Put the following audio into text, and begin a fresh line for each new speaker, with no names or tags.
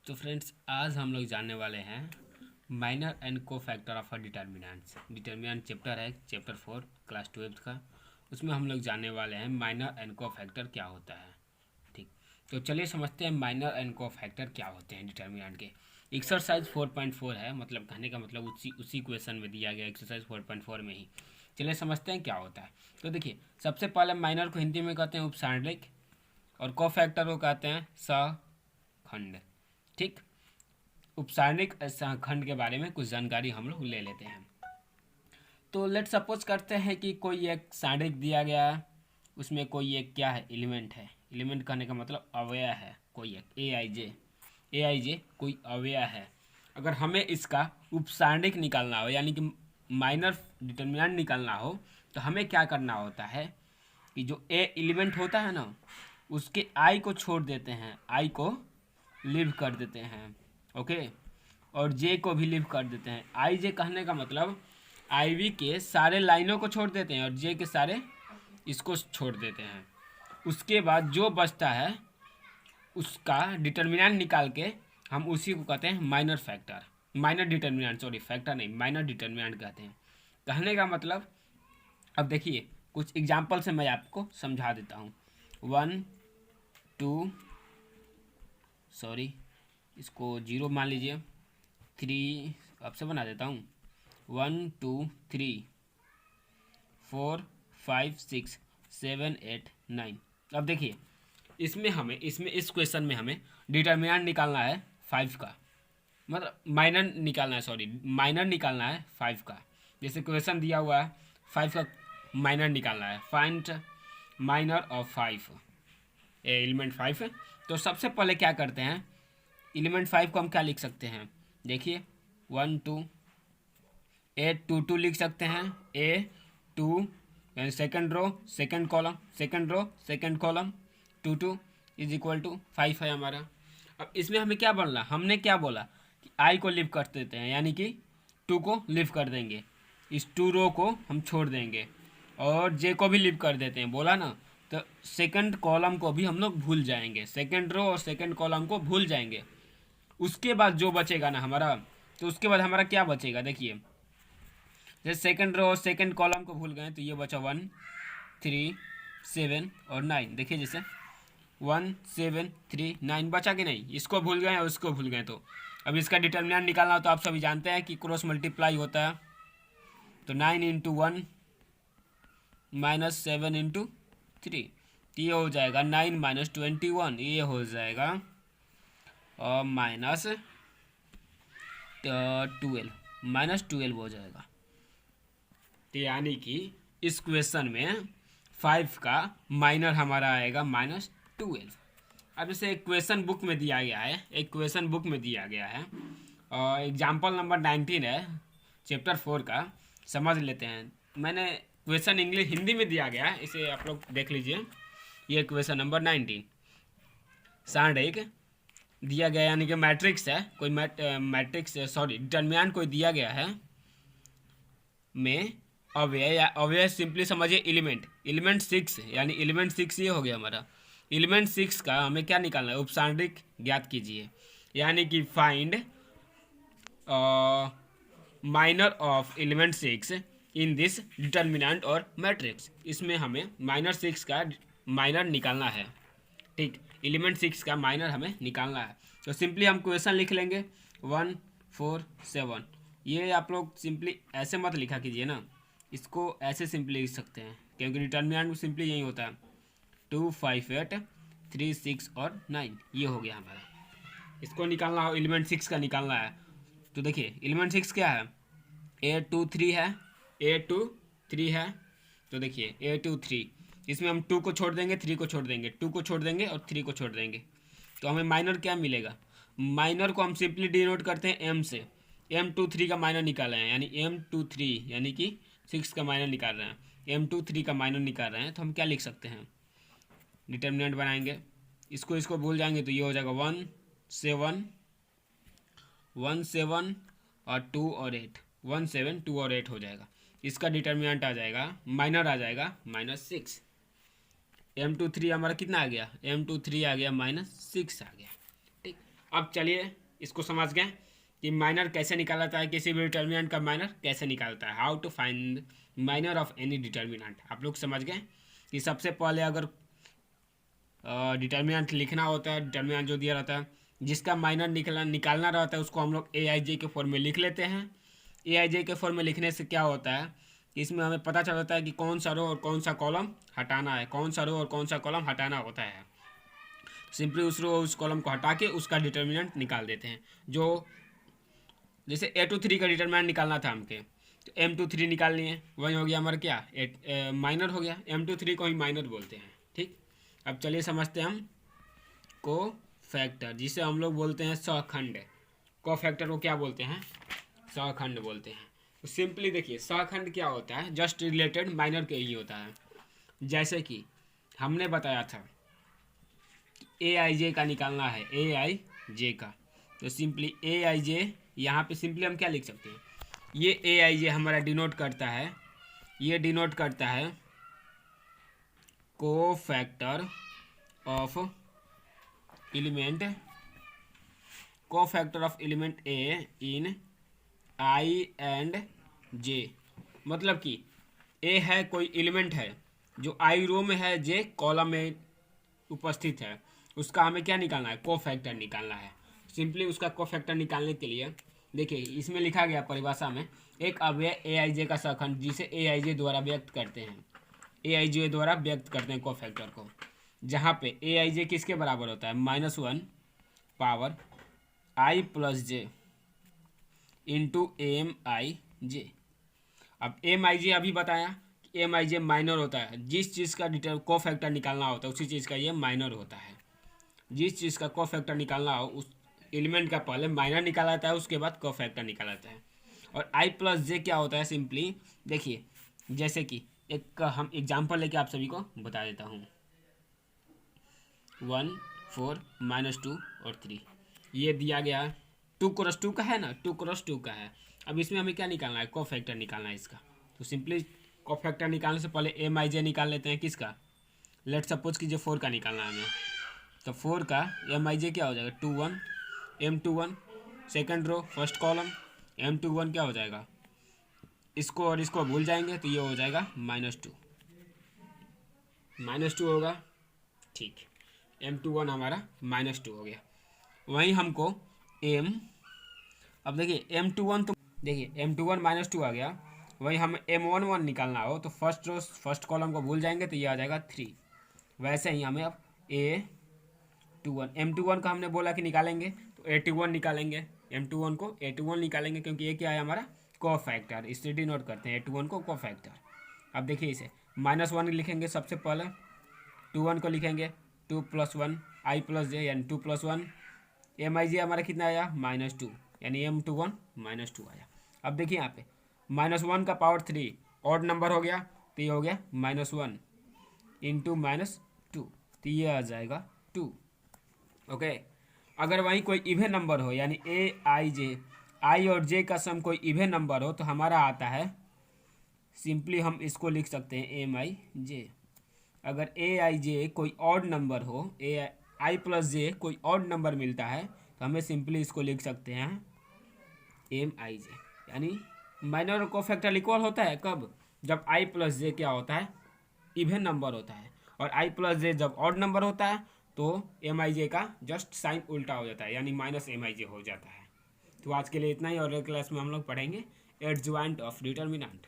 तो फ्रेंड्स आज हम लोग जानने वाले हैं माइनर एंड को factor of a determinants. Determinant chapter है, चैप्टर 4 क्लास 12th का। उसमें हम लोग जानने वाले हैं माइनर एंड को फैक्टर क्या होता है। ठीक, तो चलिए समझते हैं माइनर एंड को फैक्टर क्या होते हैं डिटर्मिनेंट के। एक्सरसाइज 4.4 है, मतलब कहने का मतलब उसी क्वेश्चन में दिया गया एक्सरसाइज 4.4 में ही। चलिए समझते हैं क्या होता है। तो देखिए, सबसे पहले माइनर को हिंदी में कहते हैं उपसांड्रिक और को फैक्टर को कहते हैं सहखंड। ठीक, उपसारणिक खंड के बारे में कुछ जानकारी हम लोग ले लेते हैं। तो लेट सपोज करते हैं कि कोई एक सारणिक दिया गया है, उसमें कोई एक क्या है, एलिमेंट है। एलिमेंट कहने का मतलब अवयव है, कोई एक ए आई जे कोई अवयव है। अगर हमें इसका उपसारणिक निकालना हो यानी कि माइनर डिटर्मिनेंट निकालना हो, तो हमें क्या करना होता है कि जो ए एलिमेंट होता है ना, उसके आई को छोड़ देते हैं, आई को लीव कर देते हैं। ओके, और जे को भी लीव कर देते हैं। आई जे कहने का मतलब आई वी के सारे लाइनों को छोड़ देते हैं और जे के सारे इसको छोड़ देते हैं। उसके बाद जो बचता है उसका डिटर्मिनेंट निकाल के हम उसी को कहते हैं minor factor, minor determinant, sorry factor नहीं, माइनर डिटर्मिनेंट कहते हैं। कहने का मतलब, अब देखिए कुछ एग्जाम्पल से मैं आपको समझा देता हूँ। 1 2, सॉरी इसको 0 मान लीजिए, 3 अब से बना देता हूँ, 1 2 3 4 5 6 7 8 9। अब देखिए इसमें इस क्वेश्चन में हमें डिटर्मिनेंट निकालना है 5 का, मतलब माइनर निकालना है, सॉरी माइनर निकालना है 5 का। जैसे क्वेश्चन दिया हुआ है 5 का माइनर निकालना है, फाइंड माइनर ऑफ 5, एलिमेंट 5 है। तो सबसे पहले क्या करते हैं, एलिमेंट 5 को हम क्या लिख सकते हैं, देखिए 1 2 A 2 लिख सकते हैं, A 2 यानी second row second column, second row second column, 2 2 is equal to 5 है हमारा। अब इसमें हमें क्या बोलना, हमने क्या बोला कि आई को लिव कर देते हैं, यानी कि 2 को लिव कर देंगे, इस 2 रो को हम छोड़ देंगे और जे को भी लिव कर देते हैं, बोला ना। तो सेकंड कॉलम को भी हम लोग भूल जाएंगे, सेकंड रो और सेकंड कॉलम को भूल जाएंगे। उसके बाद जो बचेगा ना हमारा, तो उसके बाद हमारा क्या बचेगा, देखिए जैसे सेकंड रो और सेकंड कॉलम को भूल गए तो ये बचा 1 3 7 और 9। देखिए जैसे 1 7 3 9 बचा कि नहीं, इसको भूल गए और उसको भूल गए। तो अब इसका डिटर्मिनेंट निकालना हो तो आप सभी जानते हैं कि क्रॉस मल्टीप्लाई होता है। तो 9 इंटू 1 माइनस 7 इंटू 3, ये हो जाएगा 9 माइनस 21, ये हो जाएगा और माइनस 12, माइनस 12 हो जाएगा। तो यानी कि इस क्वेश्चन में 5 का माइनर हमारा आएगा -12। अब जैसे एक क्वेश्चन बुक में दिया गया है, एक क्वेश्चन बुक में दिया गया है और एग्जाम्पल नंबर 19 है चैप्टर 4 का, समझ लेते हैं। मैंने क्वेश्चन इंग्लिश हिंदी में दिया गया है, इसे आप लोग देख लीजिए। ये क्वेश्चन नंबर 19 सारणिक दिया गया, यानी कि मैट्रिक्स है, कोई मैट्रिक्स सॉरी डिटर्मिनेंट कोई दिया गया है में अवयव या अवयव सिंपली समझिए एलिमेंट, एलिमेंट 6 यानी एलिमेंट 6 ये हो गया हमारा। एलिमेंट 6 का हमें क्या निकालना है, उपसारणिक ज्ञात कीजिए, यानी कि find minor of element 6 in this determinant और मैट्रिक्स। इसमें हमें माइनर 6 का माइनर निकालना है। ठीक, एलिमेंट 6 का माइनर हमें निकालना है। तो सिंपली हम क्वेश्चन लिख लेंगे 1 4 7। ये आप लोग सिंपली ऐसे मत लिखा कीजिए ना, इसको ऐसे सिंपली लिख सकते हैं क्योंकि डिटर्मिनेंट में सिंपली यही होता है 2 5 8 3 6 और 9, ये हो गया हमारा। इसको निकालना हो, एलिमेंट 6 का निकालना है। तो देखिए एलिमेंट 6 क्या है, A 2 3 है, A 2 3 है। तो देखिए A 2 3, इसमें हम 2 को छोड़ देंगे, 3 को छोड़ देंगे, 2 को छोड़ देंगे और 3 को छोड़ देंगे। तो हमें माइनर क्या मिलेगा, माइनर को हम सिंपली डिनोट करते हैं M से। M 2 3 का माइनर निकाल रहे हैं, यानी M 2 3 यानी कि 6 का माइनर निकाल रहे हैं, M 2 3 का माइनर निकाल रहे हैं। तो हम क्या लिख सकते हैं, डिटर्मिनेंट बनाएंगे, इसको भूल जाएंगे तो ये हो जाएगा 1 7 1 7 और 2 और 8, 1 7 2 और 8 हो जाएगा। इसका डिटर्मिनेंट आ जाएगा, माइनर आ जाएगा -6। M 2 3 हमारा कितना आ गया, M 2 3 आ गया -6 आ गया। ठीक, अब चलिए इसको समझ गए कि माइनर कैसे निकाला जाता है, किसी भी डिटर्मिनेंट का माइनर कैसे निकालता है, how to find minor of any determinant. आप लोग समझ गए कि सबसे पहले अगर डिटर्मिनेंट लिखना होता है, डिटर्मिनेंट जो दिया रहता है जिसका माइनर निकालना रहता है उसको हम लोग ए आई जे के फॉर्म में लिख लेते हैं। ए आई जे के फॉर्म में लिखने से क्या होता है, इसमें हमें पता चल जाता है कि कौन सा रो और कौन सा कॉलम हटाना है, कौन सा रो और कौन सा कॉलम हटाना होता है। सिंपली उस रो उस कॉलम को हटा के उसका डिटर्मिनेंट निकाल देते हैं। जो जैसे A23 का डिटर्मिनेंट निकालना था हमके, तो M23 निकाल लिए, वही हो गया हमारा क्या माइनर हो गया, M23 को ही माइनर बोलते हैं। ठीक, अब चलिए समझते हैं हम को फैक्टर, जिसे हम लोग बोलते हैं सहखंड। को फैक्टर को क्या बोलते हैं, सहखंड बोलते हैं। तो सिंपली देखिए सहखंड क्या होता है, जस्ट रिलेटेड माइनर के ही होता है। जैसे कि हमने बताया था ए आई जे का निकालना है, ए आई जे का, तो सिंपली ए आई जे यहाँ पे सिंपली हम क्या लिख सकते हैं, ये ए आई जे हमारा डिनोट करता है, ये डिनोट करता है cofactor of element, cofactor of element a in i and j. मतलब कि ए है कोई एलिमेंट है जो आई रो में है, जे कॉलम में उपस्थित है, उसका हमें क्या निकालना है, को फैक्टर निकालना है। सिंपली उसका को फैक्टर निकालने के लिए देखिए इसमें लिखा गया परिभाषा में, एक अव्यय ए आई जे का सहखंड जिसे ए आई जे द्वारा व्यक्त करते हैं, ए आई जे द्वारा व्यक्त करते हैं को फैक्टर को, जहाँ पे ए आई जे किसके बराबर होता है, -1 पावर आई प्लस जे इंटू एम आई जे। अब एम आई जे अभी बताया कि एम आई जे माइनर होता है, जिस चीज़ का डिटेल को फैक्टर निकालना होता है उसी चीज़ का ये माइनर होता है। जिस चीज़ का को फैक्टर निकालना हो उस एलिमेंट का पहले माइनर निकाला जाता है, उसके बाद को फैक्टर निकाला जाता है। और आई प्लस जे क्या होता है, सिंपली देखिए जैसे कि एक हम एग्जाम्पल लेके आप सभी को बता देता हूँ, 1 4 -2 और 3 ये दिया गया, 2 × 2 का है ना, 2 × 2 का है। अब इसमें हमें क्या निकालना है, को फैक्टर निकालना है इसका। तो सिंपली को फैक्टर निकालने से पहले एम आई जे निकाल लेते हैं, किसका, लेट सपोज कीजिए 4 का निकालना है हमें, तो 4 का एम आई जे क्या हो जाएगा, 21 M21 second row first column, M21 क्या हो जाएगा, इसको और इसको भूल जाएंगे तो ये हो जाएगा -2 होगा। ठीक, M21 हमारा -2 हो गया। वहीं हमको अब देखिए M21 तो देखिए M21 -2 आ गया, वहीं हम M11 निकालना हो तो फर्स्ट रो फर्स्ट कॉलम को भूल जाएंगे तो ये आ जाएगा 3। वैसे ही हमें अब M21 का हमने बोला कि निकालेंगे तो A21 निकालेंगे, M21 को A21 निकालेंगे क्योंकि ये क्या है हमारा को फैक्टर, इससे डिनोट करते हैं A21 को को फैक्टर। अब देखिए इसे -1 लिखेंगे, सबसे पहले 21 को लिखेंगे 2 + 1 आई प्लस जे यानी 2 + 1, एम आई जे हमारा कितना आया -2 यानी M21 -2 आया। अब देखिए यहाँ पे -1 का पावर 3 ऑड नंबर हो गया तो ये हो गया -1 इंटू -2 तो ये आ जाएगा 2। ओके, अगर वहीं कोई इवन नंबर हो यानी ए आई जे, आई और जे का सम कोई इवन नंबर हो तो हमारा आता है, सिंपली हम इसको लिख सकते हैं एम आई जे। अगर ए आई जे कोई ऑड नंबर हो, ए आई प्लस जे कोई ऑड नंबर मिलता है तो हमें सिंपली इसको लिख सकते हैं एम आई जे। यानी माइनर और को फैक्टर इक्वल होता है कब, जब आई प्लस जे क्या होता है, इवन नंबर होता है, और आई प्लस जे जब ऑड नंबर होता है तो एम आई जे का जस्ट साइन उल्टा हो जाता है यानी -MI जे हो जाता है। तो आज के लिए इतना ही, और अगले क्लास में हम लोग पढ़ेंगे एडजॉइंट ऑफ डिटर्मिनेंट।